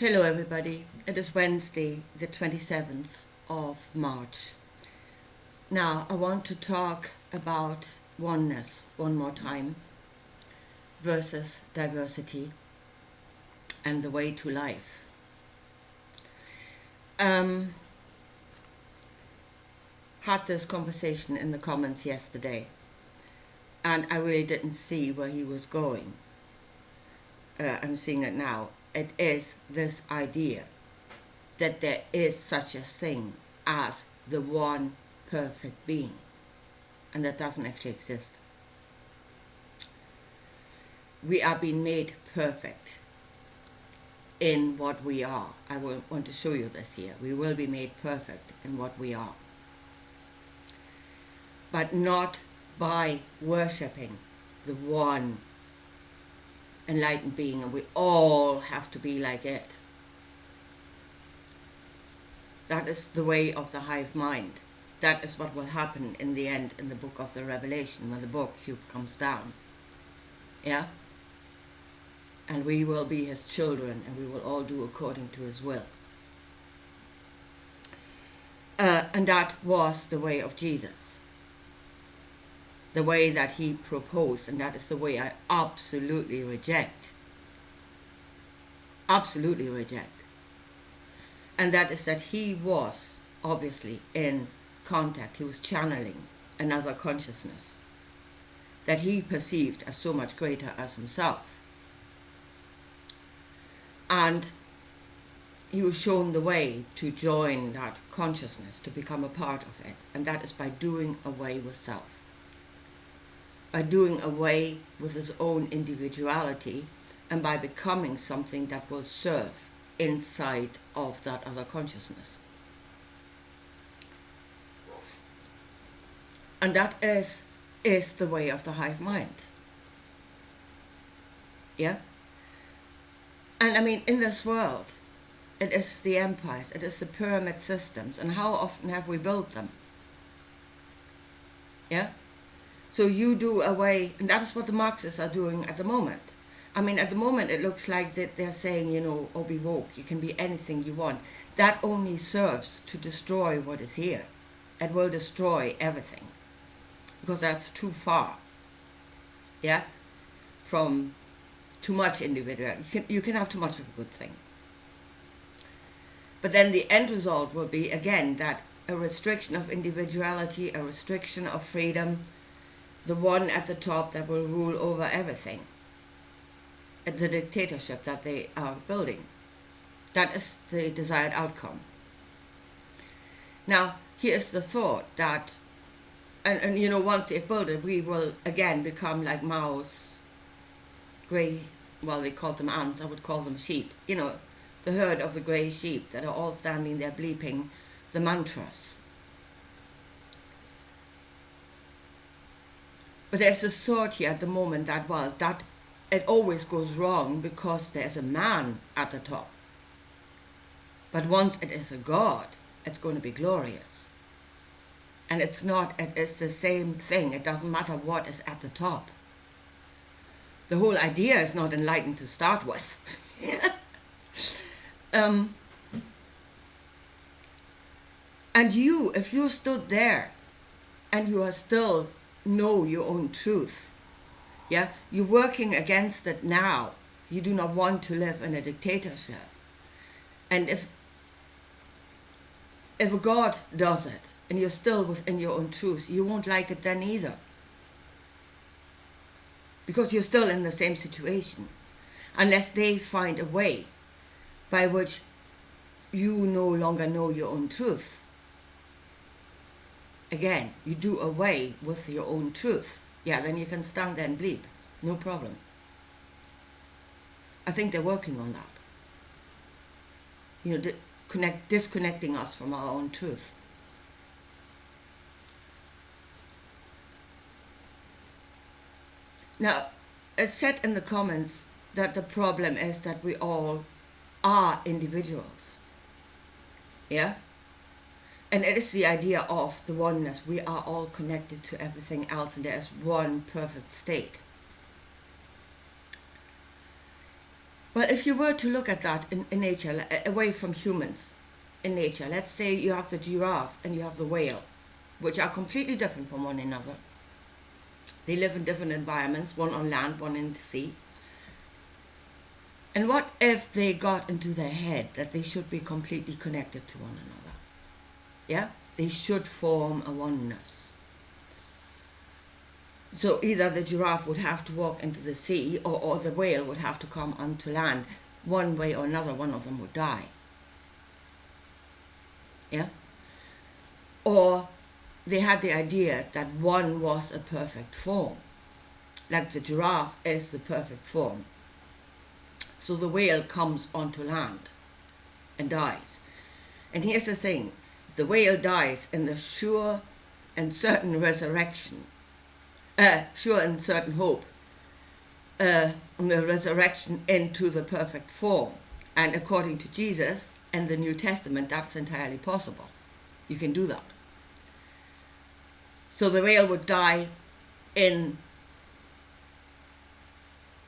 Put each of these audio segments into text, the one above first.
Hello everybody, it is Wednesday the 27th of March. Now I want to talk about oneness one more time versus diversity and the way to life. Had this conversation in the comments yesterday and I really didn't see where he was going. I'm seeing it now. It is this idea that there is such a thing as the one perfect being, and that doesn't actually exist. We are being made perfect in what we are. I will want to show you this here. We will be made perfect in what we are, but not by worshipping the one enlightened being, and we all have to be like it. That is the way of the Hivemind. That is what will happen in the end in the book of the Revelation when the book cube comes down. Yeah? And we will be his children and we will all do according to his will. And that was the way of Jesus. The way that he proposed, and that is the way I absolutely reject. Absolutely reject. And that is that he was obviously in contact, he was channeling another consciousness that he perceived as so much greater as himself. And he was shown the way to join that consciousness, to become a part of it, and that is by doing away with self. By doing away with his own individuality and by becoming something that will serve inside of that other consciousness. And that is the way of the hive mind. Yeah? And I mean, in this world, it is the empires, it is the pyramid systems, and how often have we built them? Yeah? So you do away, and that is what the Marxists are doing at the moment. I mean, at the moment it looks like that they're saying, oh, be woke, you can be anything you want. That only serves to destroy what is here. It will destroy everything. Because that's too far. Yeah? From too much individuality. You can have too much of a good thing. But then the end result will be, again, that a restriction of individuality, a restriction of freedom, the one at the top that will rule over everything. The dictatorship that they are building. That is the desired outcome. Now, here's the thought that, and once they've built it, we will again become like Mao's grey, well, they called them ants, I would call them sheep. The herd of the grey sheep that are all standing there bleeping the mantras. But there's a thought here at the moment that, well, that it always goes wrong because there's a man at the top. But once it is a God, it's going to be glorious. And it's not, it is the same thing. It doesn't matter what is at the top. The whole idea is not enlightened to start with. And you, if you stood there and you are still know your own truth, yeah, you're working against it now. You do not want to live in a dictatorship. And if a God does it and you're still within your own truth, you won't like it then either, because you're still in the same situation, unless they find a way by which you no longer know your own truth. Again, you do away with your own truth. Yeah, then you can stand there and bleep. No problem. I think they're working on that. Disconnecting us from our own truth. Now, it's said in the comments that the problem is that we all are individuals. Yeah? And it is the idea of the oneness. We are all connected to everything else, and there is one perfect state. Well, if you were to look at that in nature, away from humans, in nature, let's say you have the giraffe and you have the whale, which are completely different from one another. They live in different environments, one on land, one in the sea. And what if they got into their head that they should be completely connected to one another? Yeah? They should form a oneness. So either the giraffe would have to walk into the sea, or the whale would have to come onto land. One way or another, one of them would die. Yeah? Or they had the idea that one was a perfect form. Like the giraffe is the perfect form. So the whale comes onto land and dies. And here's the thing. If the whale dies in the sure and certain resurrection, sure and certain hope, on the resurrection into the perfect form, and according to Jesus and the New Testament, that's entirely possible. You can do that. So the whale would die in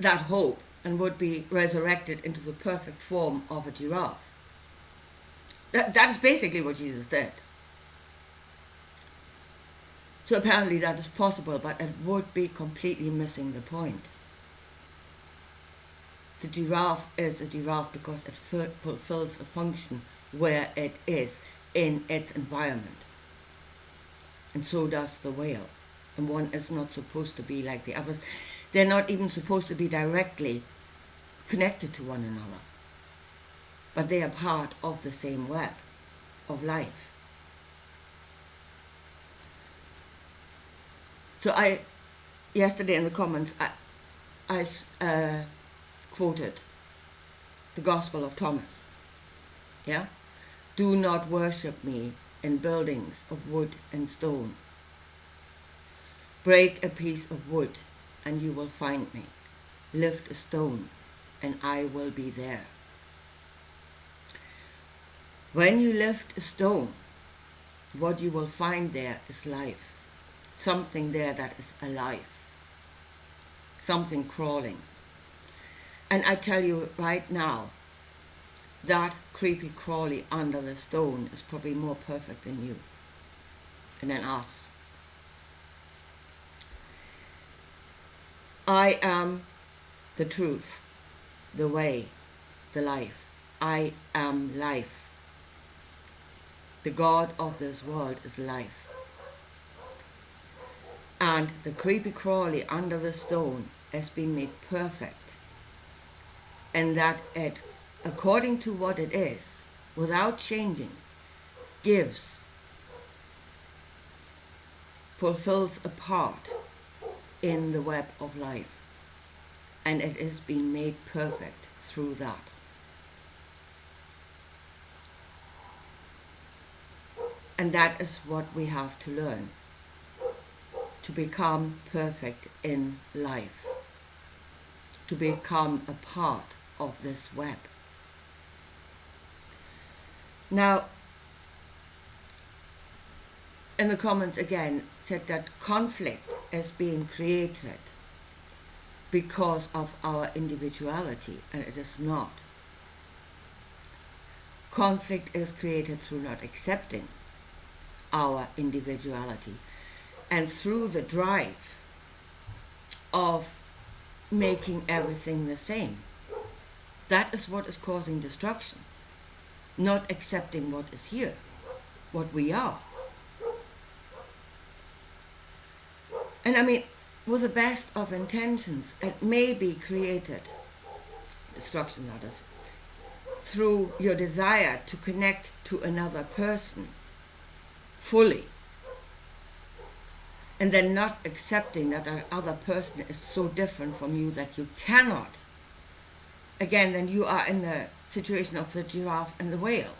that hope and would be resurrected into the perfect form of a giraffe. That is basically what Jesus did. So apparently that is possible, but it would be completely missing the point. The giraffe is a giraffe because it fulfills a function where it is in its environment. And so does the whale. And one is not supposed to be like the others. They're not even supposed to be directly connected to one another. But they are part of the same web of life. So yesterday in the comments, I quoted the Gospel of Thomas. Yeah? Do not worship me in buildings of wood and stone. Break a piece of wood and you will find me. Lift a stone and I will be there. When you lift a stone, what you will find there is life. Something there that is alive. Something crawling. And I tell you right now, that creepy crawly under the stone is probably more perfect than you and than us. I am the truth, the way, the life. I am life. The God of this world is life. And the creepy crawly under the stone has been made perfect. And that it, according to what it is, without changing, gives, fulfills a part in the web of life. And it has been made perfect through that. And that is what we have to learn, to become perfect in life, to become a part of this web. Now, in the comments again, said that conflict is being created because of our individuality, and it is not. Conflict is created through not accepting our individuality and through the drive of making everything the same. That is what is causing destruction. Not accepting what is here, what we are. And I mean, with the best of intentions, it may be created, destruction that is, through your desire to connect to another person fully. And then not accepting that that other person is so different from you that you cannot. Again, then you are in the situation of the giraffe and the whale.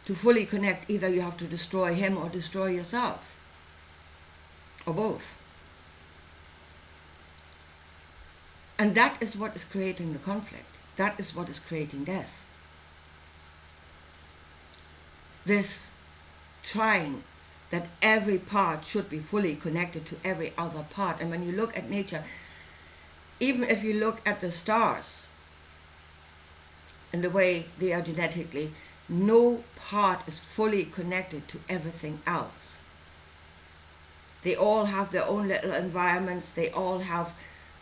To fully connect, either you have to destroy him or destroy yourself. Or both. And that is what is creating the conflict. That is what is creating death. This trying that every part should be fully connected to every other part. And when you look at nature, Even if you look at the stars and the way they are genetically, no part is fully connected to everything else. They all have their own little environments. They all have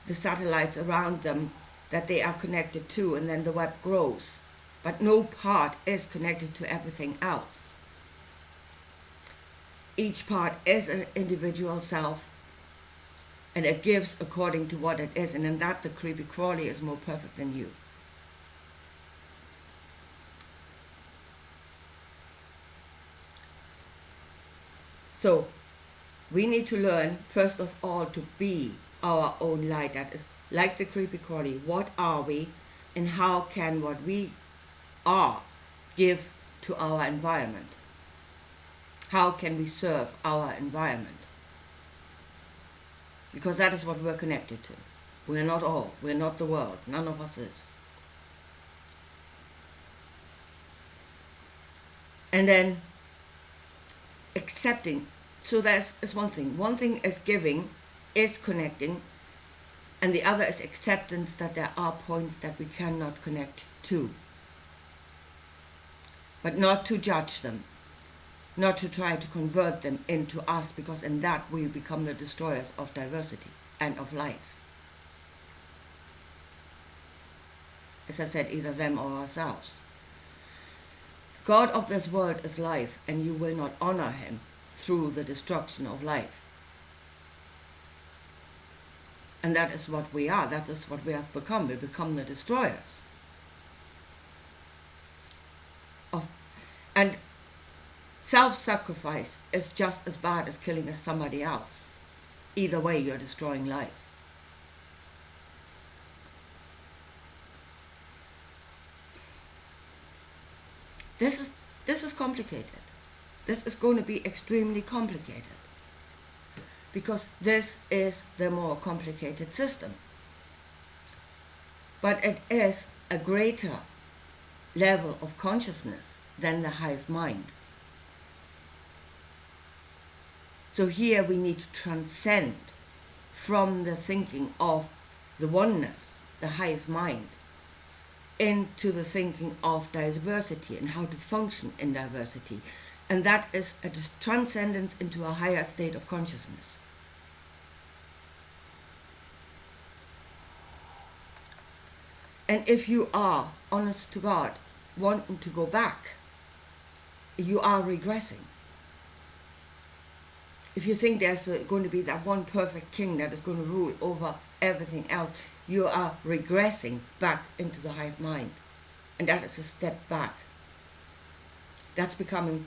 the satellites around them that they are connected to, and then the web grows. But no part is connected to everything else. Each part is an individual self, and it gives according to what it is, and in that the creepy crawly is more perfect than you. So we need to learn, first of all, to be our own light. That is like the creepy crawly. What are we, and how can what we are give to our environment? How can we serve our environment? Because that is what we're connected to. We're not all. We're not the world. None of us is. And then accepting. So that's one thing. One thing is giving, is connecting, and the other is acceptance that there are points that we cannot connect to. But not to judge them, not to try to convert them into us, because in that we become the destroyers of diversity and of life. As I said, either them or ourselves. God of this world is life, and you will not honor him through the destruction of life. And that is what we are. That is what we have become. We become the destroyers. And self-sacrifice is just as bad as killing somebody else. Either way, you're destroying life. This is complicated. This is going to be extremely complicated, because this is the more complicated system. But it is a greater level of consciousness than the hive mind. So here we need to transcend from the thinking of the oneness, the hive mind, into the thinking of diversity and how to function in diversity. And that is a transcendence into a higher state of consciousness. And if you are, honest to God, wanting to go back, you are regressing. If you think there's going to be that one perfect king that is going to rule over everything else, you are regressing back into the hive mind. And that is a step back. That's becoming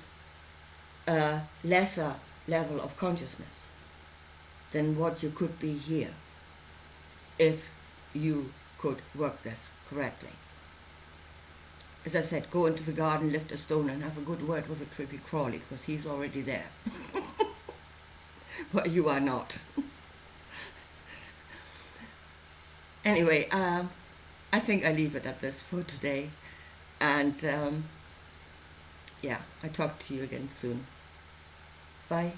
a lesser level of consciousness than what you could be here if you could work this correctly. As I said, go into the garden, lift a stone, and have a good word with the creepy crawly, because he's already there. But you are not. Anyway, I think I leave it at this for today. And yeah, I talk to you again soon. Bye.